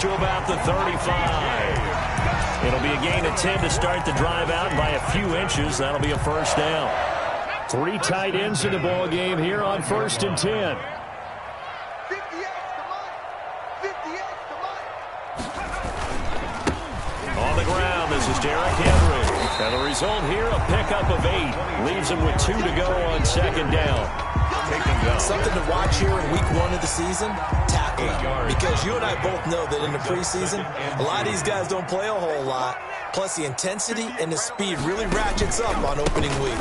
To about the 35. It'll be a gain of 10 to start the drive out by a few inches. That'll be a first down. 3 tight ends in the ball game here on 1st and 10. On the ground, this is Derrick Henry. And the result here, a pickup of 8. Leaves him with 2 to go on 2nd down. Something to watch here in week 1 of the season, tackling. Because you and I both know that in the preseason, a lot of these guys don't play a whole lot. Plus, the intensity and the speed really ratchets up on opening week.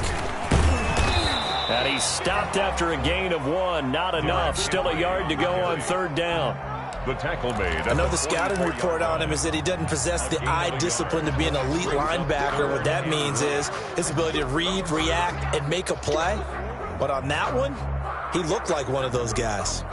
And he stopped after a gain of 1. Not enough. Still a yard to go on 3rd down. The tackle made. I know the scouting report on him is that he doesn't possess the eye discipline to be an elite linebacker. What that means is his ability to read, react, and make a play. But on that one, he looked like one of those guys.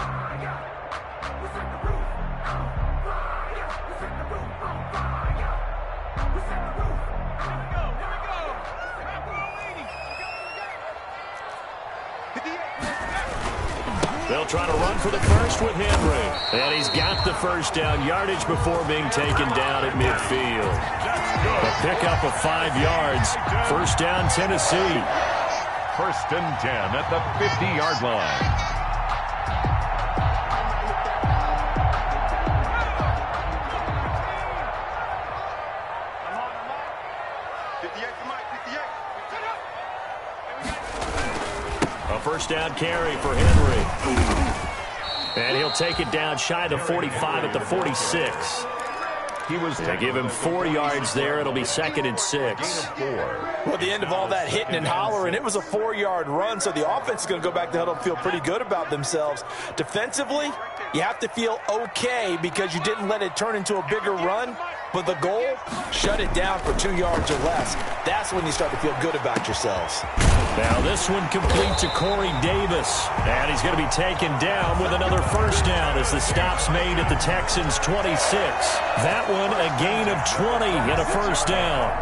They'll try to run for the first with Henry. And he's got the first down yardage before being taken down at midfield. A pickup of 5 yards. First down, Tennessee. 1st and 10 at the 50-yard line. A first down carry for Henry. And he'll take it down shy of the 45 at the 46. They give him 4 yards there. It'll be 2nd and 6. Well, at the end of all that hitting and hollering, it was a 4-yard run, so the offense is going to go back to huddle and feel pretty good about themselves. Defensively, you have to feel okay because you didn't let it turn into a bigger run, but the goal, shut it down for 2 yards or less. That's when you start to feel good about yourselves. Now this one complete to Corey Davis. And he's going to be taken down with another first down as the stop's made at the Texans' 26. That one a gain of 20 and a first down.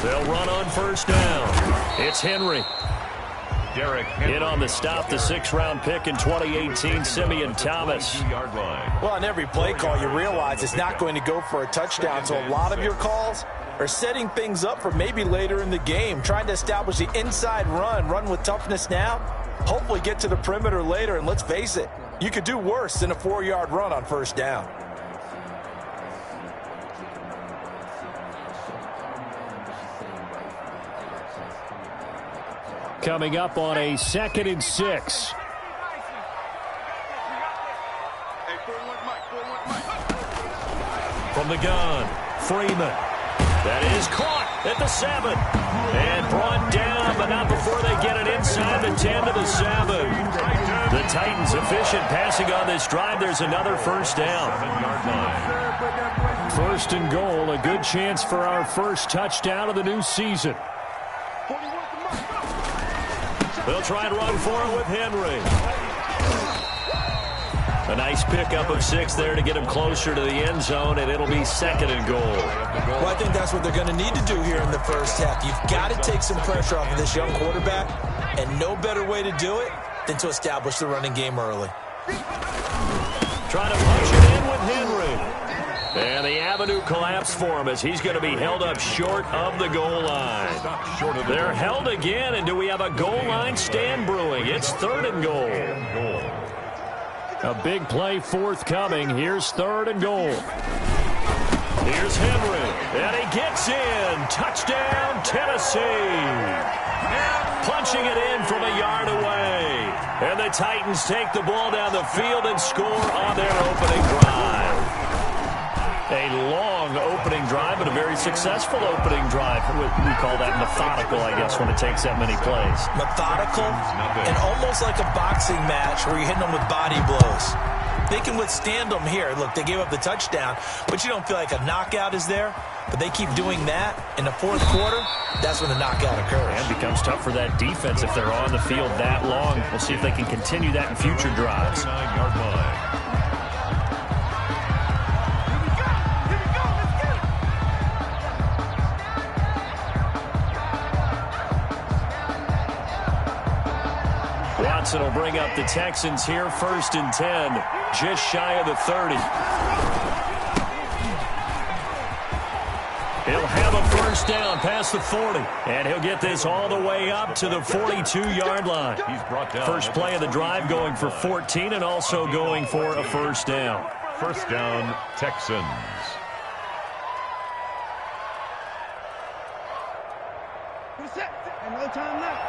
They'll run on first down. It's Henry. Derrick Henry. In on the stop, the 6th-round pick in 2018, Simeon Thomas. Well, on every play call, you realize it's not going to go for a touchdown, so a lot of your calls are setting things up for maybe later in the game, trying to establish the inside run with toughness now, hopefully get to the perimeter later, and let's face it, you could do worse than a 4-yard run on first down. Coming up on a 2nd and 6. From the gun, Freeman. That is caught at the 7. And brought down, but not before they get it inside the 10 to the 7. The Titans efficient passing on this drive. There's another first down. 1st and goal, a good chance for our first touchdown of the new season. They'll try and run for it with Henry. A nice pickup of 6 there to get him closer to the end zone, and it'll be 2nd and goal. Well, I think that's what they're going to need to do here in the first half. You've got to take some pressure off of this young quarterback, and no better way to do it than to establish the running game early. Trying to punch it in with Henry. And the avenue collapsed for him as he's going to be held up short of the goal line. They're held again, and do we have a goal line stand brewing? It's 3rd and goal. A big play forthcoming. Here's 3rd and goal. Here's Henry, and he gets in. Touchdown, Tennessee. Punching it in from a yard away. And the Titans take the ball down the field and score on their opening drive. A long opening drive, but a very successful opening drive. We call that methodical, I guess, when it takes that many plays. Methodical and almost like a boxing match where you're hitting them with body blows. They can withstand them here. Look, they gave up the touchdown, but you don't feel like a knockout is there. But they keep doing that in the 4th quarter. That's when the knockout occurs. And it becomes tough for that defense if they're on the field that long. We'll see if they can continue that in future drives. 9-yard line. timeouts. It'll bring up the Texans here 1st and 10, just shy of the 30. He'll have a first down past the 40, and he'll get this all the way up to the 42-yard line. He's brought down. First play of the drive going for 14 and also going for a first down. First down, Texans. No time left.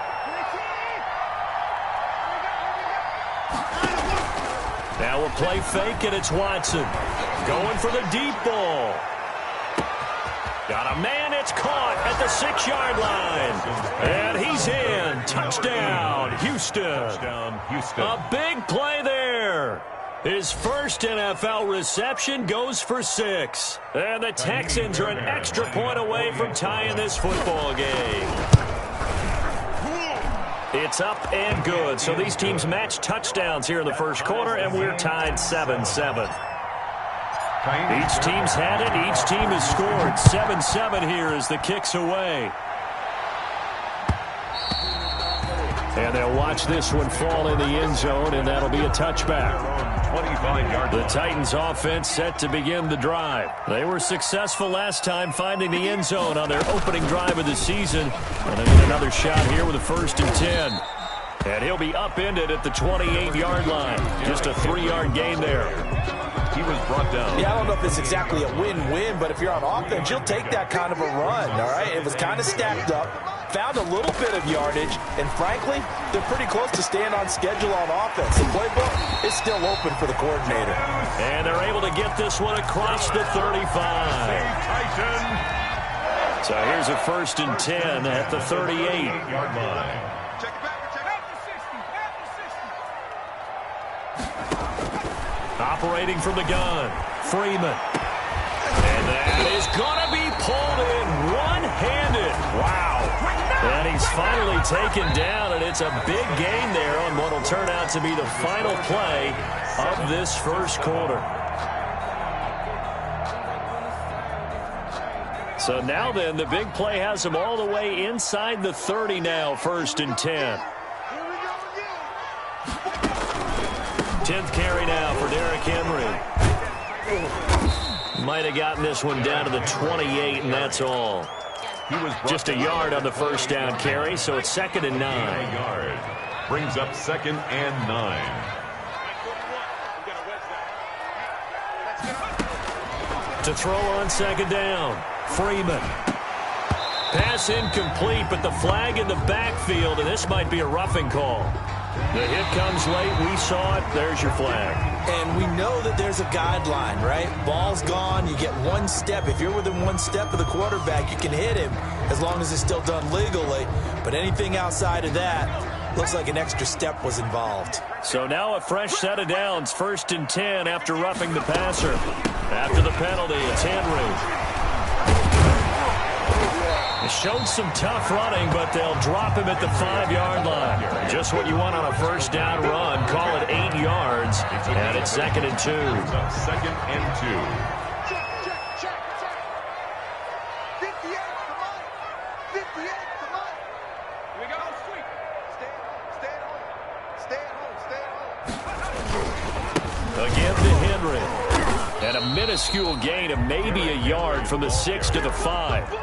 Now we'll play fake, and it's Watson. Going for the deep ball. Got a man, it's caught at the 6-yard line. And he's in. Touchdown, Houston. Touchdown, Houston. A big play there. His first NFL reception goes for 6. And the Texans are an extra point away from tying this football game. It's up and good. So these teams match touchdowns here in the first quarter, and we're tied 7-7. Each team's had it. Each team has scored. 7-7 here as the kick's away. And they'll watch this one fall in the end zone, and that'll be a touchback. 25-yard. The Titans offense set to begin the drive. They were successful last time finding the end zone on their opening drive of the season. And they get another shot here with a 1st and 10. And he'll be upended at the 28-yard line. Just a 3-yard gain there. He was brought down. Yeah, I don't know if it's exactly a win-win, but if you're on offense, you'll take that kind of a run, all right? It was kind of stacked up, found a little bit of yardage, and frankly, they're pretty close to staying on schedule on offense. The playbook is still open for the coordinator. And they're able to get this one across the 35. Titan. So here's a 1st and 10 at the 38-yard line. Operating from the gun, Freeman. And that is going to be pulled in one-handed. Wow. And he's finally taken down, and it's a big gain there on what will turn out to be the final play of this first quarter. So now then, the big play has him all the way inside the 30 now, 1st and 10. 10th carry now for Derrick Henry. Might have gotten this one down to the 28, and that's all. He was just a yard on the first down carry, so it's 2nd and 9. Yard. Brings up 2nd and 9. To throw on 2nd down, Freeman. Pass incomplete, but the flag in the backfield, and this might be a roughing call. The hit comes late. We saw it. There's your flag. And we know that there's a guideline, right? Ball's gone. You get one step. If you're within one step of the quarterback, you can hit him as long as it's still done legally. But anything outside of that, looks like an extra step was involved. So now a fresh set of downs. 1st and 10 after roughing the passer. After the penalty, it's Henry. Showed some tough running, but they'll drop him at the 5-yard line. Just what you want on a first down run. Call it 8 yards, and it's 2nd and 2. 2nd and 2. Again to Henry. And a minuscule gain of maybe a yard from the 6 to the 5.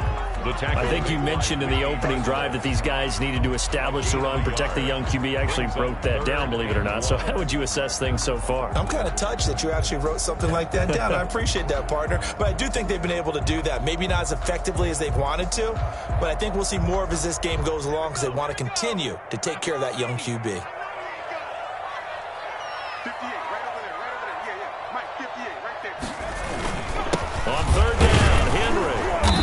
I think you mentioned in the opening drive that these guys needed to establish the run, protect the young QB. Actually broke that down, believe it or not. So how would you assess things so far? I'm kind of touched that you actually wrote something like that down. I appreciate that, partner. But I do think they've been able to do that. Maybe not as effectively as they've wanted to, but I think we'll see more of as this game goes along because they want to continue to take care of that young QB. 58, right over there. Yeah. Mike, 58, right there. On 3rd down, Henry.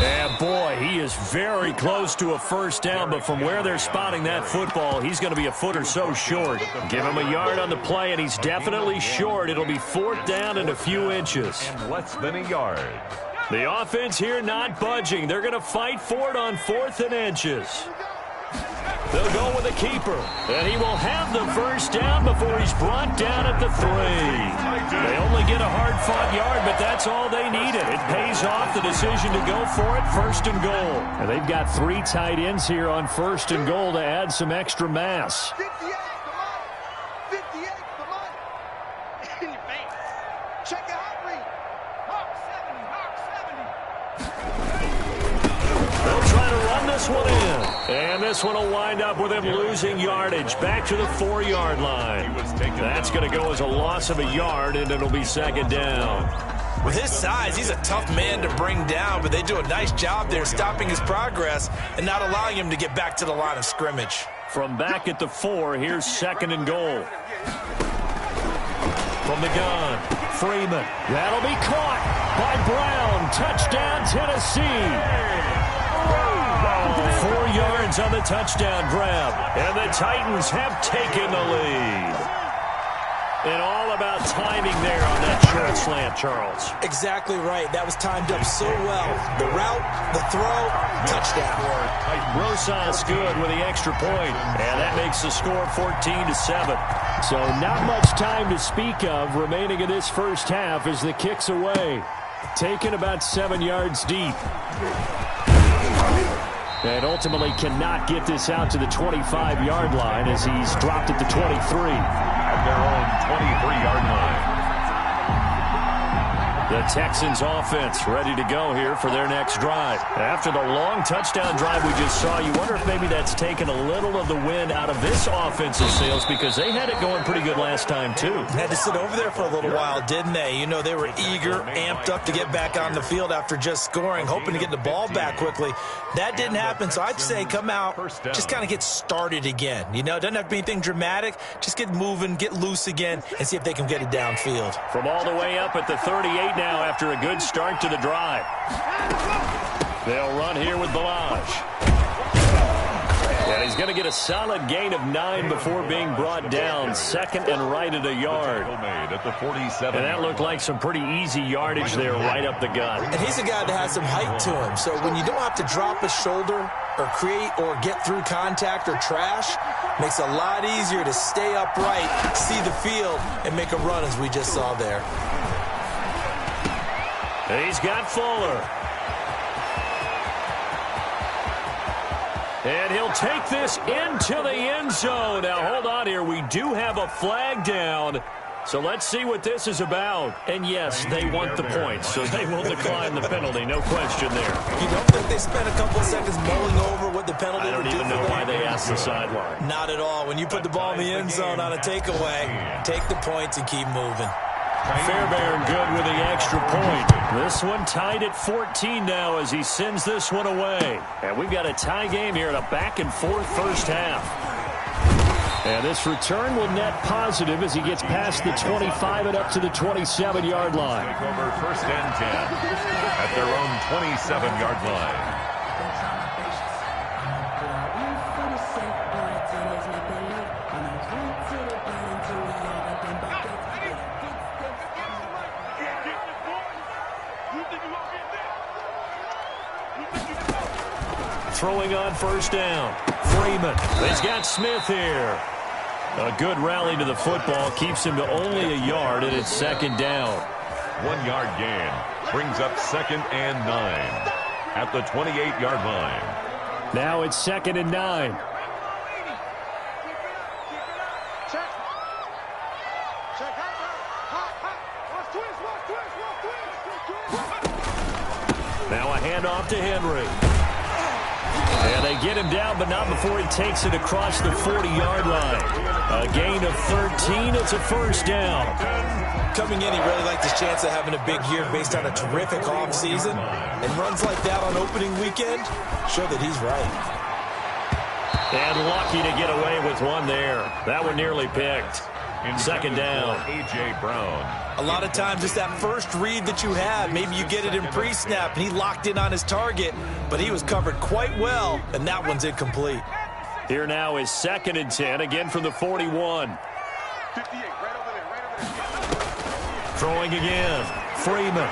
And boy, he is very close to a first down, but from where they're spotting that football, he's going to be a foot or so short. Give him a yard on the play, and he's definitely short. It'll be 4th down and a few inches. And less than a yard. The offense here not budging. They're going to fight for it on 4th and inches. They'll go with a keeper, and he will have the first down before he's brought down at the 3. They only get a hard-fought yard, but that's all they needed. It pays off the decision to go for it, 1st and goal. And they've got 3 tight ends here on 1st and goal to add some extra mass. this one will wind up with him losing yardage back to the 4-yard line. That's going to go as a loss of a yard, and it'll be second down. With his size, he's a tough man to bring down, but they do a nice job there stopping his progress and not allowing him to get back to the line of scrimmage. From back at the 4, here's second and goal. From the gun, Freeman. That'll be caught by Brown. Touchdown, Tennessee. 4 yards on the touchdown grab, and the Titans have taken the lead. And all about timing there on that short slant, Charles. Exactly right. That was timed up so well. The route, the throw, touchdown. Rosas good with the extra point, and that makes the score 14-7. So not much time to speak of remaining in this first half as the kick's away. Taken about 7 yards deep. And ultimately cannot get this out to the 25-yard line as he's dropped at the 23. At their own 23-yard line. The Texans offense ready to go here for their next drive. After the long touchdown drive we just saw, you wonder if maybe that's taken a little of the wind out of this offensive sails because they had it going pretty good last time too. Had to sit over there for a little while, didn't they? You know, they were eager, amped up to get back on the field after just scoring, hoping to get the ball back quickly. That didn't happen, so I'd say come out, just kind of get started again. You know, it doesn't have to be anything dramatic. Just get moving, get loose again, and see if they can get it downfield. From all the way up at the 38 now after a good start to the drive. They'll run here with Balaj. And he's going to get a solid gain of 9 before being brought down. Second and right at a yard. And that looked like some pretty easy yardage there right up the gut. And he's a guy that has some height to him. So when you don't have to drop a shoulder or create or get through contact or trash, makes it a lot easier to stay upright, see the field, and make a run as we just saw there. And he's got Fuller. And he'll take this into the end zone. Now, hold on here. We do have a flag down. So let's see what this is about. And, yes, they want the points, so they will decline the penalty. No question there. You don't think they spent a couple of seconds mulling over what the penalty would do? I don't even know why they asked the sideline. Not at all. When you put the ball in the end zone on a takeaway, take the points and keep moving. Fairbairn good with the extra point. This one tied at 14 now as he sends this one away. And we've got a tie game here in a back-and-forth first half. And this return will net positive as he gets past the 25 and up to the 27-yard line. Take over first and 10 at their own 27-yard line. Throwing on first down. Freeman. He's got Smith here. A good rally to the football keeps him to only a yard, and it's second down. 1 yard gain brings up second and 9 at the 28-yard line. Now it's second and 9. Now a handoff to Henry. And they get him down, but not before he takes it across the 40-yard line. A gain of 13. It's a first down. Coming in, he really liked his chance of having a big year based on a terrific offseason. And runs like that on opening weekend show that he's right. And lucky to get away with one there. That one nearly picked. Second down. A.J. Brown. A lot of times it's that first read that you have. Maybe you get it in pre-snap, and he locked in on his target, but he was covered quite well, and that one's incomplete. Here now is second and 10, again from the 41. 58, right over there. Throwing again. Freeman.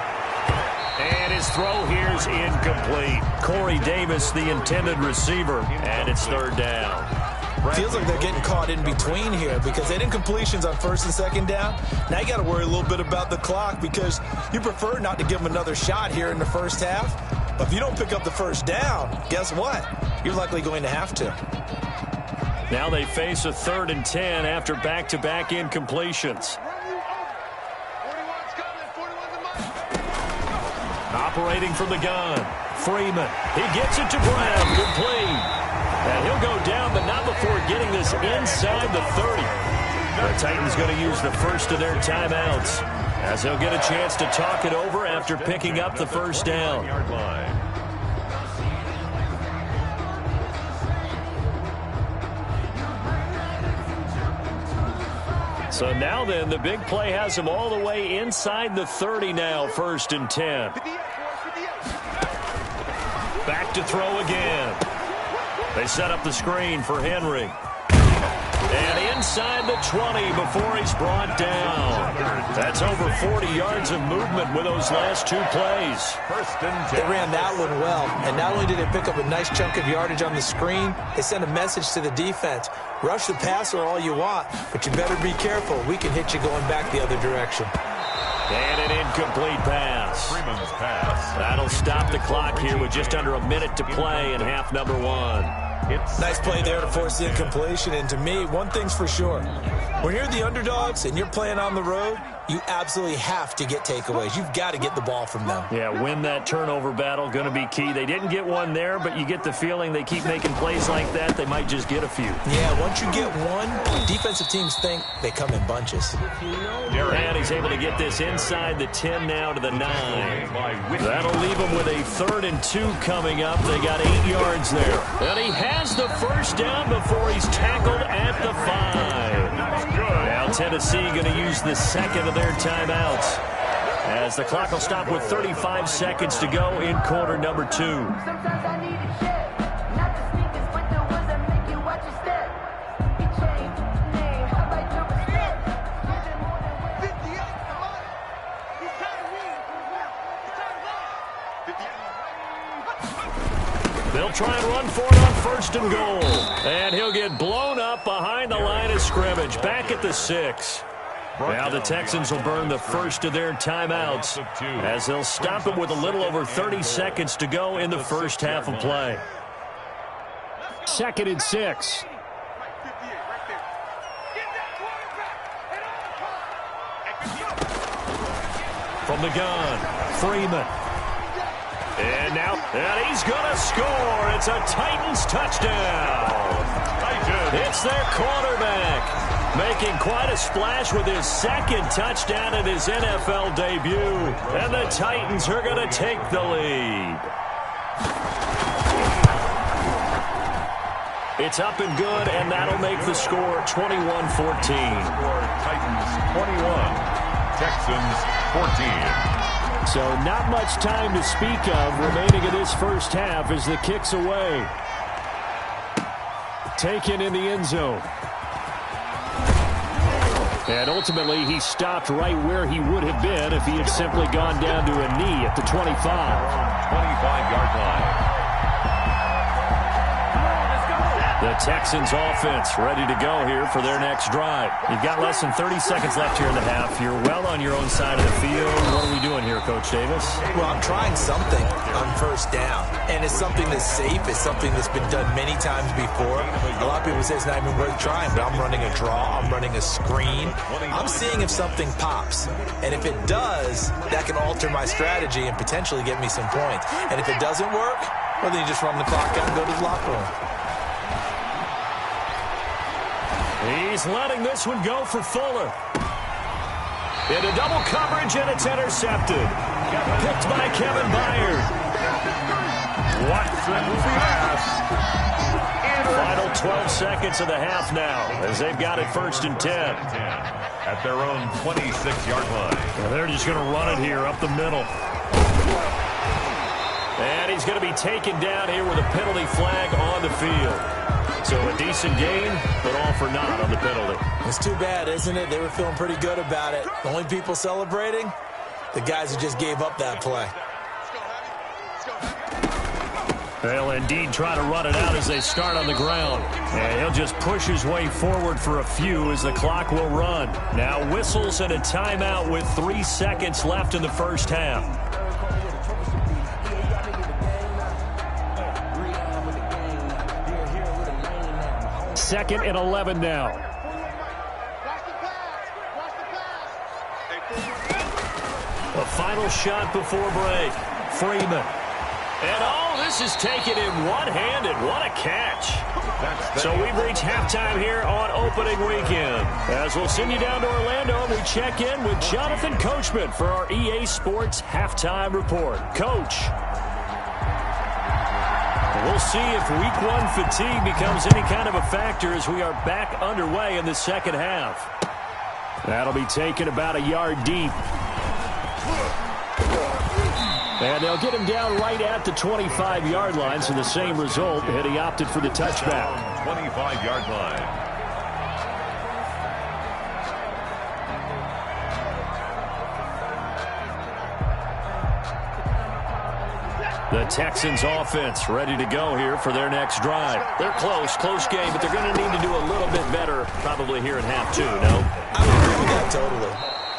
And his throw here's incomplete. Corey Davis, the intended receiver, and it's third down. Feels like they're getting caught in between here because they didn't completions on first and second down. Now you got to worry a little bit about the clock because you prefer not to give them another shot here in the first half. But if you don't pick up the first down, guess what? You're likely going to have to. Now they face a third and 10 after back-to-back incompletions. Operating from the gun. Freeman. He gets it to Brown. Complete. And he'll go is inside the 30. The Titans going to use the first of their timeouts as they'll get a chance to talk it over after picking up the first down. So now then, the big play has them all the way inside the 30 now, 1st and 10. Back to throw again. They set up the screen for Henry. And inside the 20 before he's brought down. That's over 40 yards of movement with those last 2 plays. 1st and 10. They ran that one well, and not only did they pick up a nice chunk of yardage on the screen, they sent a message to the defense. Rush the passer all you want, but you better be careful. We can hit you going back the other direction. And an incomplete pass. Freeman's pass. That'll stop the clock here with just under a minute to play in half number 1. Nice play there to force the incompletion, and to me, one thing's for sure. When you're the underdogs and you're playing on the road, you absolutely have to get takeaways. You've got to get the ball from them. Yeah, win that turnover battle, going to be key. They didn't get one there, but you get the feeling they keep making plays like that, they might just get a few. Yeah, once you get one, defensive teams think they come in bunches. And he's able to get this inside the 10 now to the 9. That'll leave them with a 3rd and 2 coming up. They got 8 yards there. And he has the first down before he's tackled at the 5. Now Tennessee going to use the second of their timeouts as the clock will stop with 35 seconds to go in quarter number 2. They'll try and run for it on 1st and goal. And he'll get blown up behind the line of scrimmage, back at the 6. Now the Texans will burn the first of their timeouts as they'll stop it with a little over 30 seconds to go in the first half of play. 2nd and 6. From the gun, Freeman. And now, and he's going to score. It's a Titans touchdown. It's their quarterback, making quite a splash with his 2nd touchdown in his NFL debut. And the Titans are going to take the lead. It's up and good, and that'll make the score 21-14. Titans 21, Texans 14. So not much time to speak of remaining in this first half as the kick's away. Taken in the end zone. And ultimately, he stopped right where he would have been if he had simply gone down to a knee at the 25. 25-yard line. The Texans offense ready to go here for their next drive. You've got less than 30 seconds left here in the half. You're well on your own side of the field. What are we doing here, Coach Davis? Well, I'm trying something on 1st down, and it's something that's safe. It's something that's been done many times before. A lot of people say it's not even worth trying, but I'm running a draw. I'm running a screen. I'm seeing if something pops, and if it does, that can alter my strategy and potentially get me some points. And if it doesn't work, well, then you just run the clock out and go to the locker room. He's letting this one go for Fuller. Into double coverage, and it's intercepted. Picked by Kevin Byard. Watson's pass. Final 12 seconds of the half now as they've got it 1st and 10. At their own 26-yard line. Well, they're just going to run it here up the middle. And he's going to be taken down here with a penalty flag on the field. So a decent game, but all for naught on the penalty. It's too bad, isn't it? They were feeling pretty good about it. The only people celebrating, the guys who just gave up that play. They'll indeed try to run it out as they start on the ground. And he'll just push his way forward for a few as the clock will run. Now whistles and a timeout with 3 seconds left in the first half. 2nd and 11 now. A final shot before break. Freeman. And this is taken in one-handed. What a catch. So we've reached halftime here on opening weekend. As we'll send you down to Orlando, and we check in with Jonathan Coachman for our EA Sports Halftime Report. Coach, we'll see if Week 1 fatigue becomes any kind of a factor as we are back underway in the second half. That'll be taken about a yard deep. And they'll get him down right at the 25-yard line, so the same result, and he opted for the touchback. 25-yard line. The Texans offense ready to go here for their next drive. They're close game, but they're going to need to do a little bit better probably here in half two, no? I would agree with that totally.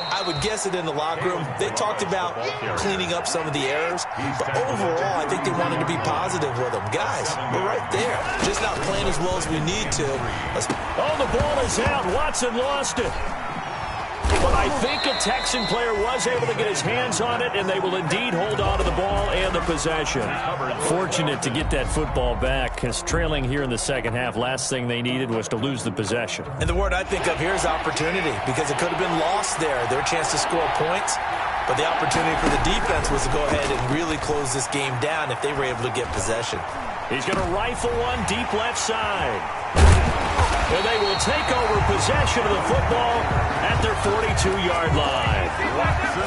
I would guess it in the locker room. They talked about cleaning up some of the errors, but overall, I think they wanted to be positive with them. Guys, we're right there. Just not playing as well as we need to. Oh, the ball is out. Watson lost it. But I think a Texan player was able to get his hands on it, and they will indeed hold on to the ball and the possession. Fortunate to get that football back, because trailing here in the second half, last thing they needed was to lose the possession. And the word I think of here is opportunity, because it could have been lost there, their chance to score points. But the opportunity for the defense was to go ahead and really close this game down if they were able to get possession. He's going to rifle one deep left side. And they will take over possession of the football at their 42-yard line.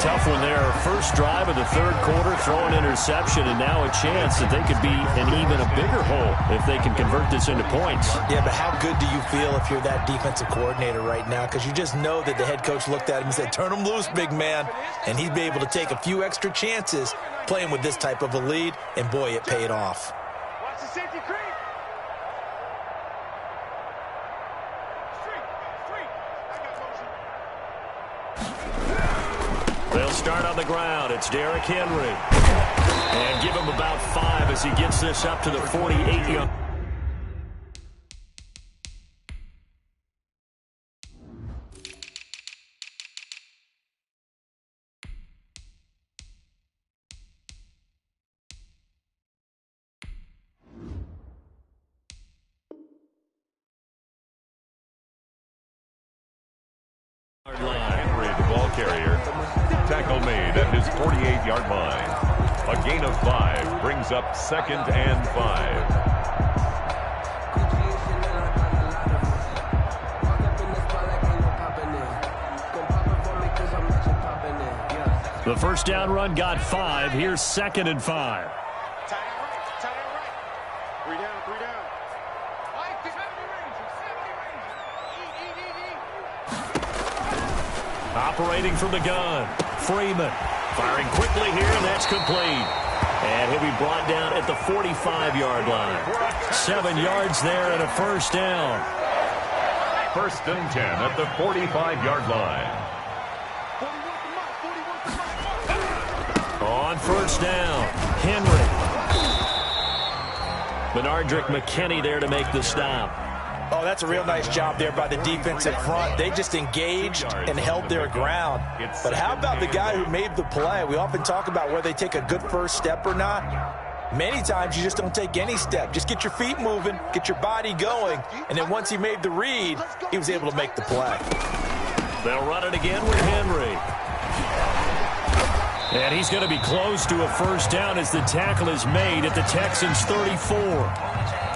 Tough one there. First drive of the third quarter, throw an interception, and now a chance that they could be in even a bigger hole if they can convert this into points. Yeah, but how good do you feel if you're that defensive coordinator right now? Because you just know that the head coach looked at him and said, turn him loose, big man. And he'd be able to take a few extra chances playing with this type of a lead, and boy, it paid off. Watch the safety creep. They'll start on the ground. It's Derrick Henry. And give him about 5 as he gets this up to the 48-yard. Henry, the ball carrier. Tackle made at his 48-yard line. A gain of 5 brings up 2nd and 5. The first down run got 5. Here's 2nd and 5. Tie it right. 3 down. Mike, 70 range. Operating from the gun. Freeman firing quickly here, and that's complete. And he'll be brought down at the 45-yard line. 7 yards there and a first down. 1st and 10 at the 45-yard line. On first down, Henry. Benardrick McKinney there to make the stop. Oh, that's a real nice job there by the defensive front. They just engaged and held their ground. But how about the guy who made the play? We often talk about whether they take a good first step or not. Many times you just don't take any step. Just get your feet moving, get your body going, and then once he made the read, he was able to make the play. They'll run it again with Henry. And he's going to be close to a first down as the tackle is made at the Texans' 34.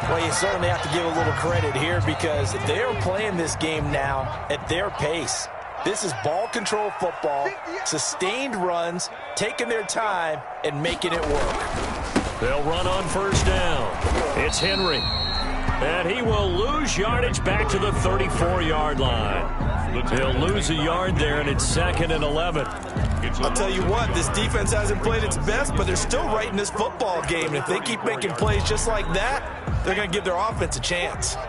Well, you certainly have to give a little credit here because they are playing this game now at their pace. This is ball control football, sustained runs, taking their time, and making it work. They'll run on first down. It's Henry. And he will lose yardage back to the 34-yard line. He'll lose a yard there, and it's 2nd and 11. I'll tell you what, this defense hasn't played its best, but they're still right in this football game. And if they keep making plays just like that, they're going to give their offense a chance. Oh,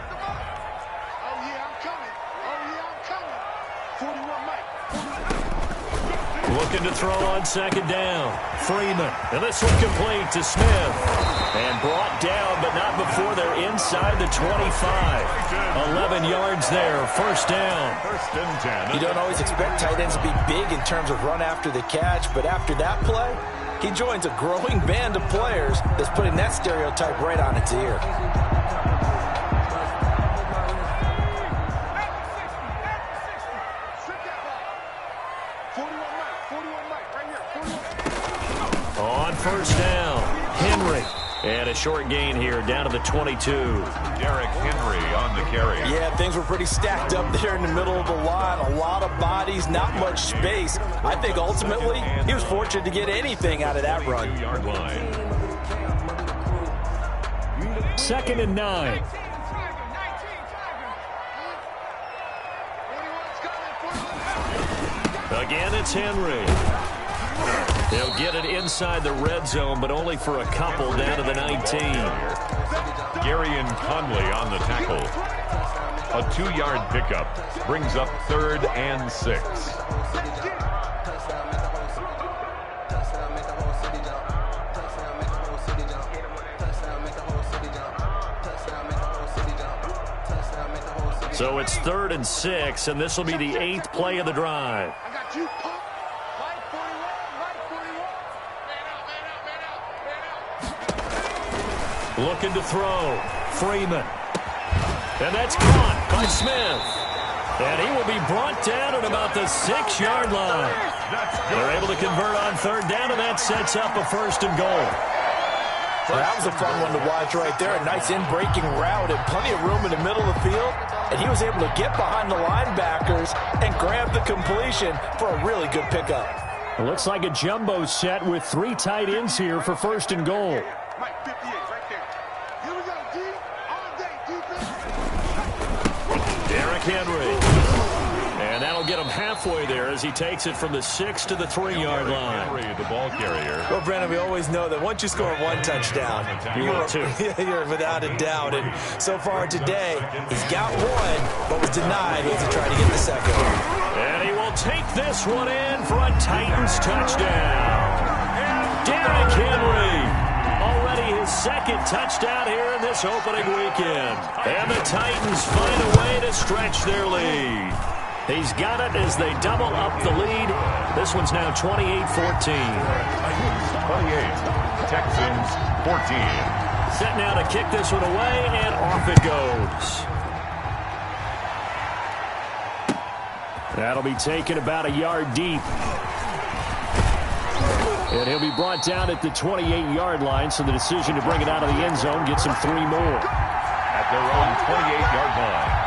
yeah, I'm coming. 41 Mike. Looking to throw on second down. Freeman. And this one complete to Smith. And brought down, but not before they're inside the 25. 11 yards there. First down. 1st and 10. You don't always expect tight ends to be big in terms of run after the catch, but after that play, he joins a growing band of players that's putting that stereotype right on its ear. short gain here, down to the 22. Derrick Henry on the carry. Yeah, things were pretty stacked up there in the middle of the line. A lot of bodies, not much space. I think ultimately he was fortunate to get anything out of that run. 2-yard line. 2nd and 9. Again, it's Henry. They'll get it inside the red zone, but only for a couple, down to the 19. Garyon Conley on the tackle. A 2-yard pickup brings up 3rd and 6. So it's 3rd and 6, and this will be the 8th play of the drive. I got you, punk. Light 41, light 41. Man out. Looking to throw. Freeman. And that's caught by Smith. And he will be brought down at about the 6-yard line. They're able to convert on 3rd down, and that sets up a 1st and goal. Well, that was a fun one to watch right there. A nice in-breaking route and plenty of room in the middle of the field. And he was able to get behind the linebackers and grab the completion for a really good pickup. It looks like a jumbo set with 3 tight ends here for 1st and goal. Mike 58 right there. Here we go, D. All day, defense. Derrick Henry. And that'll get him halfway there as he takes it from the 6 to the 3-yard line. Henry, the ball carrier. Well, Brandon, we always know that once you score 1 touchdown, you're without a doubt. And so far today, he's got 1, but was denied as he tried to get the 2nd. And he will take this one in for a Titans touchdown. Derrick Henry. Already his 2nd touchdown here in this opening weekend. And the Titans find a way to stretch their lead. He's got it as they double up the lead. This one's now 28-14. 28. Texans 14. Set now to kick this one away, and off it goes. That'll be taken about a yard deep. And he'll be brought down at the 28-yard line, so the decision to bring it out of the end zone gets him 3 more. At their own 28-yard line.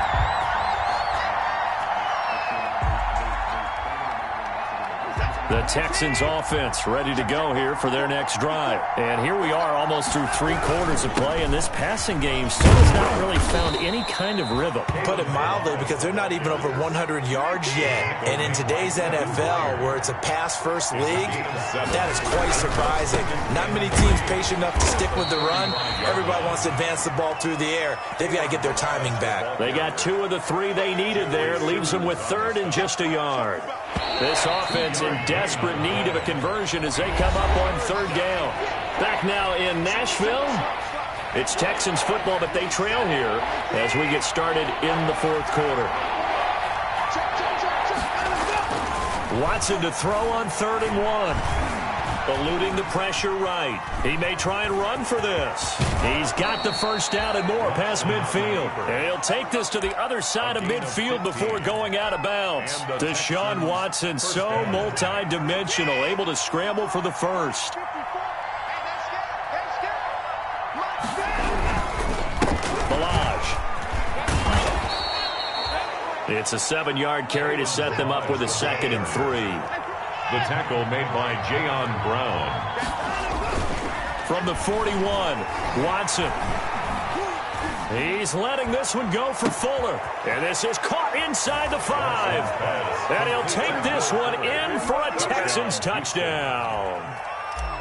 The Texans offense ready to go here for their next drive. And here we are almost through 3 quarters of play, and this passing game still has not really found any kind of rhythm. Put it mildly, because they're not even over 100 yards yet. And in today's NFL, where it's a pass-first league, that is quite surprising. Not many teams patient enough to stick with the run. Everybody wants to advance the ball through the air. They've got to get their timing back. They got 2 of the 3 they needed there. Leaves them with 3rd and just a yard. This offense in desperate need of a conversion as they come up on 3rd down. Back now in Nashville. It's Texans football, but they trail here as we get started in the 4th quarter. Watson to throw on 3rd and 1. Eluding the pressure right. He may try and run for this. He's got the 1st down and more past midfield. And he'll take this to the other side of midfield before going out of bounds. Deshaun Watson, so multi-dimensional, able to scramble for the 1st. It's a 7-yard carry to set them up with a 2nd and 3. The tackle made by Jayon Brown. From the 41, Watson. He's letting this one go for Fuller. And this is caught inside the 5. And he'll take this one in for a Texans touchdown.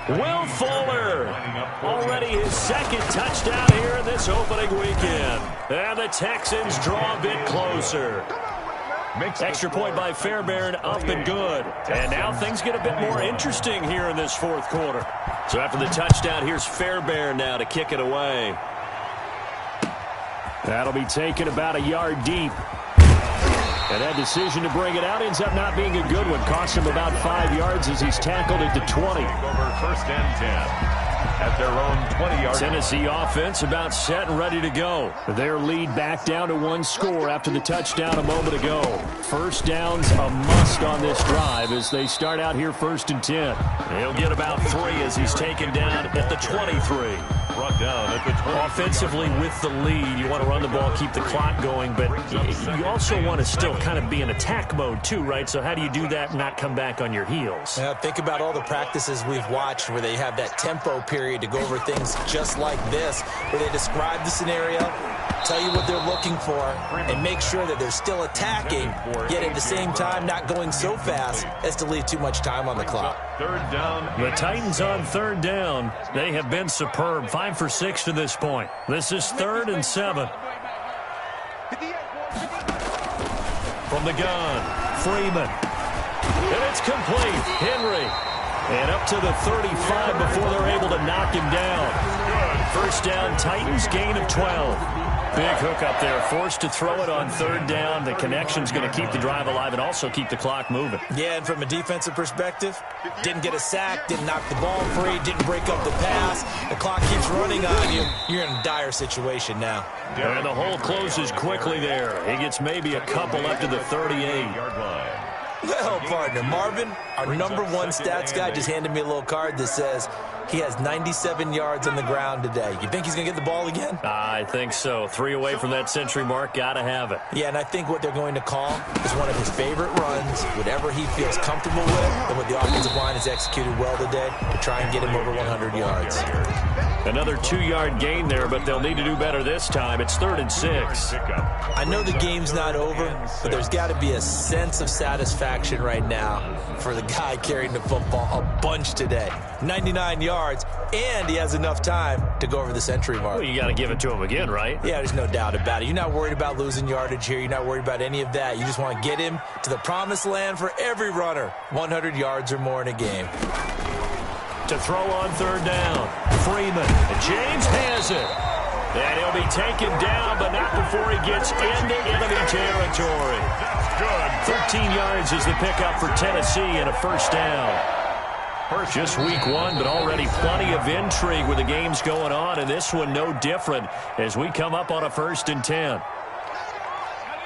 Will Fuller, already his 2nd touchdown here in this opening weekend. And the Texans draw a bit closer. Extra point by Fairbairn, up and good. And now things get a bit more interesting here in this 4th quarter. So after the touchdown, here's Fairbairn now to kick it away. That'll be taken about a yard deep. And that decision to bring it out ends up not being a good one. Cost him about 5 yards as he's tackled at the 20. Over 1st and 10. At their own 20-yard. Tennessee offense about set and ready to go. Their lead back down to 1 score after the touchdown a moment ago. 1st down's a must on this drive as they start out here 1st and 10. He'll get about 3 as he's taken down at the 23. down at the 20. Offensively with the lead, you want to run the ball, keep the clock going, but you also want to still kind of be in attack mode too, right? So how do you do that and not come back on your heels? Now, think about all the practices we've watched where they have that tempo period to go over things just like this, where they describe the scenario, tell you what they're looking for, and make sure that they're still attacking, yet at the same time not going so fast as to leave too much time on the clock. Third down. The Titans on third down. They have been superb. 5 for 6 to this point. This is 3rd and 7. From the gun, Freeman. And it's complete. Henry. And up to the 35 before they're able to knock him down. First down, Titans, gain of 12. Big hook up there, forced to throw it on third down. The connection's going to keep the drive alive and also keep the clock moving. Yeah, and from a defensive perspective, didn't get a sack, didn't knock the ball free, didn't break up the pass. The clock keeps running on you. You're in a dire situation now. And the hole closes quickly there. He gets maybe a couple up to the 38-yard line. Well, partner, Marvin, our #1 stats guy, just handed me a little card that says he has 97 yards on the ground today. You think he's going to get the ball again? I think so. 3 away from that century mark. Got to have it. Yeah, and I think what they're going to call is one of his favorite runs, whatever he feels comfortable with, and what the offensive line has executed well today to try and get him over 100 yards. Another 2-yard gain there, but they'll need to do better this time. It's 3rd and 6. I know the game's not over, but there's got to be a sense of satisfaction right now for the guy carrying the football a bunch today. 99 yards, and he has enough time to go over the century mark. Well, you got to give it to him again, right? Yeah, there's no doubt about it. You're not worried about losing yardage here. You're not worried about any of that. You just want to get him to the promised land for every runner. 100 yards or more in a game. To throw on third down, Freeman. And James has it. And he'll be taken down, but not before he gets into enemy territory. Good. 13 yards is the pickup for Tennessee and a first down. Just week 1, but already plenty of intrigue with the games going on, and this one no different as we come up on a 1st and 10.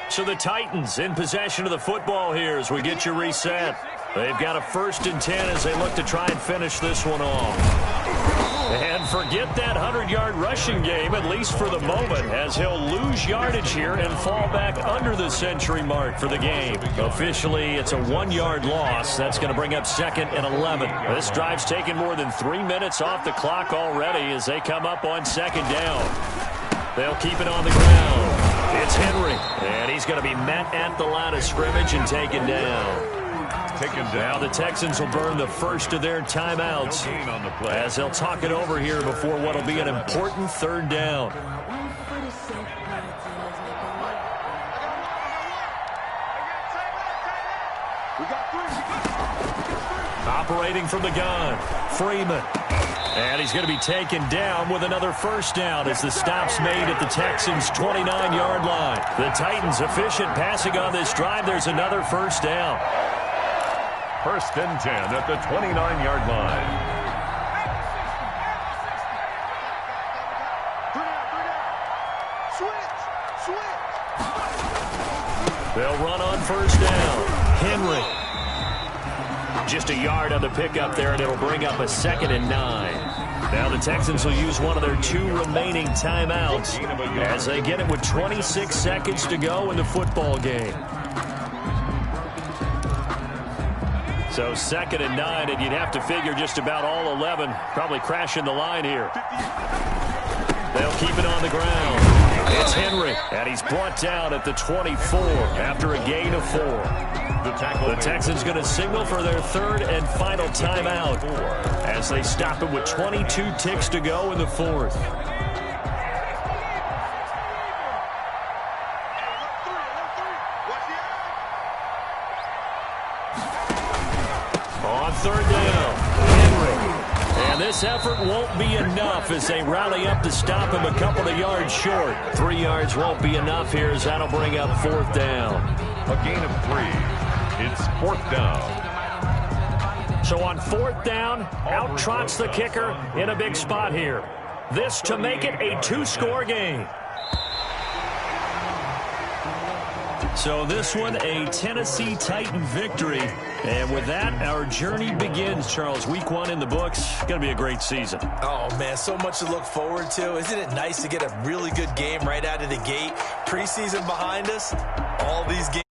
So the Titans in possession of the football here as we get you reset. They've got a 1st and 10 as they look to try and finish this one off. And forget that 100-yard rushing game, at least for the moment, as he'll lose yardage here and fall back under the century mark for the game. Officially, it's a 1-yard loss. That's going to bring up 2nd and 11. This drive's taken more than 3 minutes off the clock already as they come up on 2nd down. They'll keep it on the ground. It's Henry, and he's going to be met at the line of scrimmage and taken down. Now the Texans will burn the first of their timeouts as they'll talk it over here before what will be an important 3rd down. Operating from the gun, Freeman. And he's going to be taken down with another first down as the stop's made at the Texans' 29-yard line. The Titans efficient passing on this drive. There's another first down. 1st and 10 at the 29-yard line. They'll run on first down. Henry. Just a yard on the pickup there, and it'll bring up a 2nd and 9. Now the Texans will use one of their 2 remaining timeouts as they get it with 26 seconds to go in the football game. So 2nd and 9, and you'd have to figure just about all 11 probably crashing the line here. They'll keep it on the ground. It's Henry, and he's brought down at the 24 after a gain of 4. The Texans going to signal for their 3rd and final timeout as they stop it with 22 ticks to go in the 4th. On 3rd down, Henry. And this effort won't be enough as they rally up to stop him a couple of yards short. 3 yards won't be enough here as that'll bring up 4th down. A gain of 3. It's 4th down. So on 4th down, out trots the kicker in a big spot here. This to make it a 2-score game. So this one, a Tennessee Titan victory. And with that, our journey begins, Charles. Week 1 in the books. Going to be a great season. Oh, man, so much to look forward to. Isn't it nice to get a really good game right out of the gate? Preseason behind us, all these games.